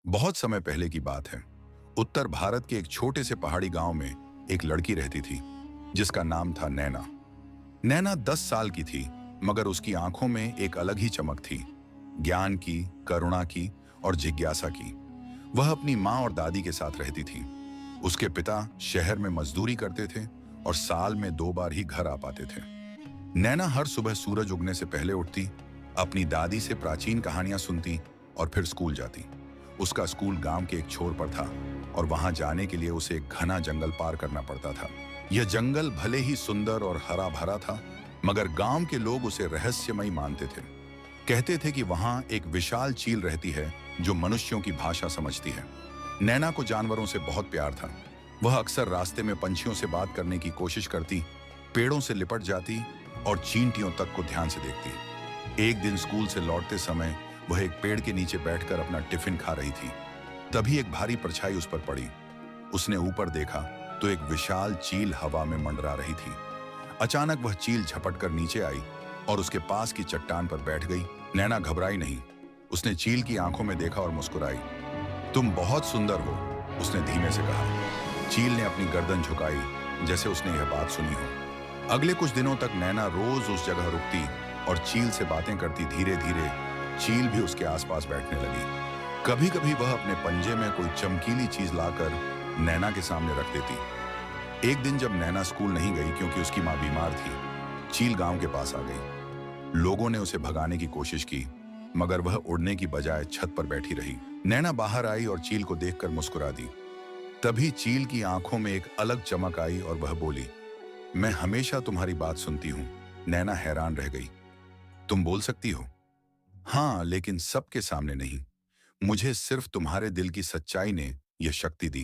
बहुत समय पहले की बात है। उत्तर भारत के एक छोटे से पहाड़ी गांव में एक लड़की रहती थी जिसका नाम था नैना। नैना 10 साल की थी, मगर उसकी आंखों में एक अलग ही चमक थी। ज्ञान की, करुणा की और जिज्ञासा की। वह अपनी माँ और दादी के साथ रहती थी। उसके पिता शहर में मजदूरी करते थे और साल में 2 बार ही घर आ पाते थे। नैना हर सुबह सूरज उगने से पहले उठती, अपनी दादी से प्राचीन कहानियां सुनती और फिर स्कूल जाती। उसका स्कूल गांव के एक छोर पर था और वहां जाने के लिए उसे एक घना जंगल पार करना पड़ता था। यह जंगल भले ही सुंदर और हरा भरा था, मगर गांव के लोग उसे रहस्यमयी मानते थे। कहते थे कि वहां एक विशाल चील रहती है जो मनुष्यों की भाषा समझती है। नैना को जानवरों से बहुत प्यार था। वह अक्सर रास्ते में पंछियों से बात करने की कोशिश करती, पेड़ों से लिपट जाती और चींटियों तक को ध्यान से देखती। एक दिन स्कूल से लौटते समय वह एक पेड़ के नीचे बैठकर अपना टिफिन खा रही थी। तभी एक भारी परछाई उस पर पड़ी। उसने ऊपर देखा तो एक विशाल चील हवा में मंडरा रही थी। अचानक वह चील झपट कर नीचे आई और उसके पास की चट्टान पर बैठ गई। नैना घबराई नहीं। उसने चील की आंखों में देखा और मुस्कुराई। तुम बहुत सुंदर हो, उसने धीमे से कहा। चील ने अपनी गर्दन झुकाई जैसे उसने यह बात सुनी हो। अगले कुछ दिनों तक नैना रोज उस जगह रुकती और चील से बातें करती। धीरे धीरे चील भी उसके आसपास बैठने लगी। कभी कभी वह अपने पंजे में कोई चमकीली चीज लाकर नैना के सामने रख देती। एक दिन जब नैना स्कूल नहीं गई क्योंकि उसकी माँ बीमार थी, चील गांव के पास आ गई। लोगों ने उसे भगाने की कोशिश की, मगर वह उड़ने की बजाय छत पर बैठी रही। नैना बाहर आई और चील को देखकर मुस्कुरा दी। तभी चील की आंखों में एक अलग चमक आई और वह बोली, मैं हमेशा तुम्हारी बात सुनती हूँ। नैना हैरान रह गई। तुम बोल सकती हो? हाँ, लेकिन सबके सामने नहीं। मुझे सिर्फ तुम्हारे दिल की सच्चाई ने यह शक्ति दी।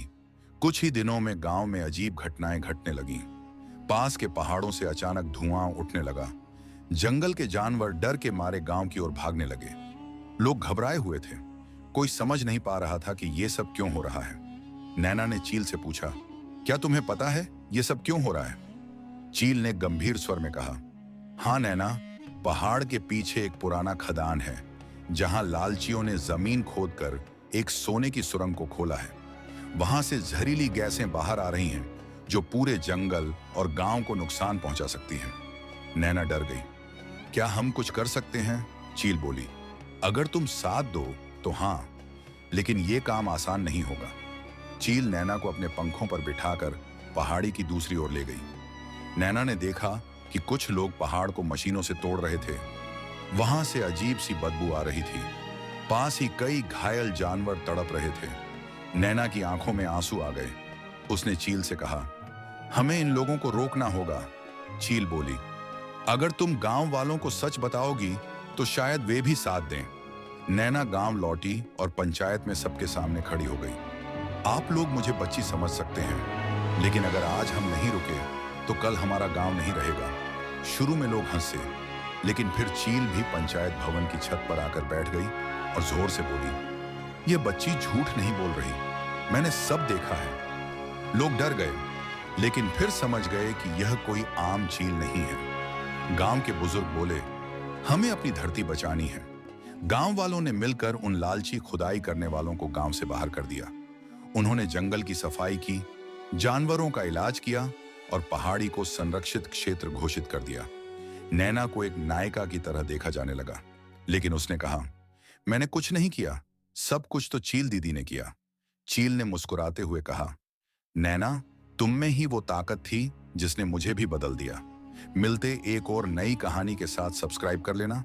कुछ ही दिनों में गांव में अजीब घटनाएं घटने लगीं। पास के पहाड़ों से अचानक धुआं उठने लगा। जंगल के जानवर डर के मारे गांव की ओर भागने लगे। लोग घबराए हुए थे। कोई समझ नहीं पा रहा था कि यह सब क्यों हो रहा है। नैना ने चील से पूछा, क्या तुम्हें पता है यह सब क्यों हो रहा है? चील ने गंभीर स्वर में कहा, हाँ नैना, पहाड़ के पीछे एक पुराना खदान है जहां लालचियों ने जमीन खोदकर एक सोने की सुरंग को खोला है। वहां से जहरीली गैसें बाहर आ रही हैं जो पूरे जंगल और गांव को नुकसान पहुंचा सकती हैं। नैना डर गई। क्या हम कुछ कर सकते हैं? चील बोली, अगर तुम साथ दो तो हाँ, लेकिन यह काम आसान नहीं होगा। चील नैना को अपने पंखों पर बिठाकर पहाड़ी की दूसरी ओर ले गई। नैना ने देखा कि कुछ लोग पहाड़ को मशीनों से तोड़ रहे थे। वहां से अजीब सी बदबू आ रही थी। पास ही कई घायल जानवर तड़प रहे थे। नैना की आंखों में आंसू आ गए। उसने चील से कहा, हमें इन लोगों को रोकना होगा। चील बोली, अगर तुम गांव वालों को सच बताओगी तो शायद वे भी साथ दें। नैना गांव लौटी और पंचायत में सबके सामने खड़ी हो गई। आप लोग मुझे बच्ची समझ सकते हैं, लेकिन अगर आज हम नहीं रुके तो कल हमारा गांव नहीं रहेगा। शुरू में लोग हंसे, लेकिन फिर चील भी पंचायत भवन की छत पर आकर बैठ गई और जोर से बोली, यह बच्ची झूठ नहीं बोल रही, मैंने सब देखा है। लोग डर गए, लेकिन फिर समझ गए कि यह कोई आम चील नहीं है। गांव के बुजुर्ग बोले, हमें अपनी धरती बचानी है। गांव वालों ने मिलकर उन लालची खुदाई करने वालों को गांव से बाहर कर दिया। उन्होंने जंगल की सफाई की, जानवरों का इलाज किया और पहाड़ी को संरक्षित क्षेत्र घोषित कर दिया। नैना को एक नायिका की तरह देखा जाने लगा, लेकिन उसने कहा, मैंने कुछ नहीं किया, सब कुछ तो चील दीदी ने किया। चील ने मुस्कुराते हुए कहा, नैना, तुम में ही वो ताकत थी जिसने मुझे भी बदल दिया। मिलते एक और नई कहानी के साथ। सब्सक्राइब कर लेना।